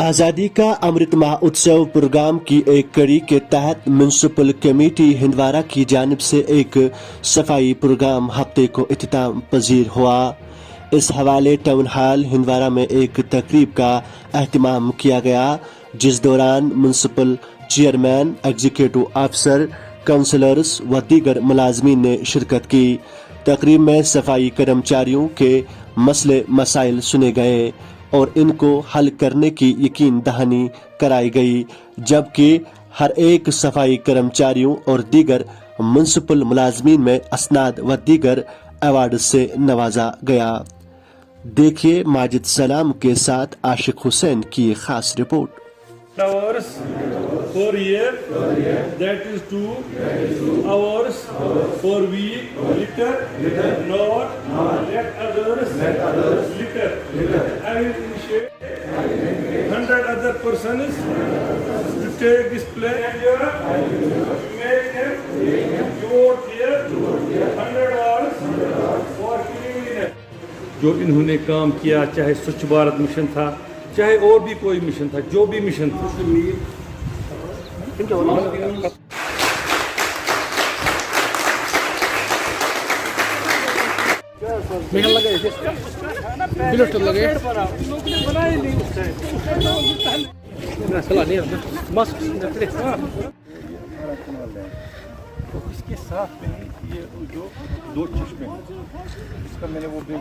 आज़ादी का अमृत महोत्सव प्रोग्राम की एक कड़ी के तहत म्युनिसिपल कमेटी हिंदवारा की जानिब से एक सफाई प्रोग्राम हफ्ते को इख्तिताम पजीर हुआ। इस हवाले टाउन हॉल हिंदवारा में एक तकरीब का एहतमाम किया गया, जिस दौरान म्युनिसिपल चेयरमैन, एग्जीक्यूटिव अफसर, काउंसलर्स व दीगर मुलाजमीन ने शिरकत की। तकरीब में सफाई कर्मचारियों के मसले मसाइल सुने गए और इनको हल करने की यकीन दहानी कराई गई, जबकि हर एक सफाई कर्मचारियों और दीगर म्युनिसिपल मुलाजमीन में असनाद व दीगर अवार्ड से नवाजा गया। देखिए माजिद सलाम के साथ आशिक हुसैन की खास report. Hours for year, that is 2 hours for week, liter, not, let others, liter. I will initiate 100 other persons to take this place here, make them, you vote here, 100 hours for cleanliness. जो इन्होंने काम किया, चाहे स्वच्छ Bharat mission था, चाहे और भी कोई मिशन था, जो भी मिशन था, इसके साथ में ये जो 2 चश्मे इसका मैंने वो भी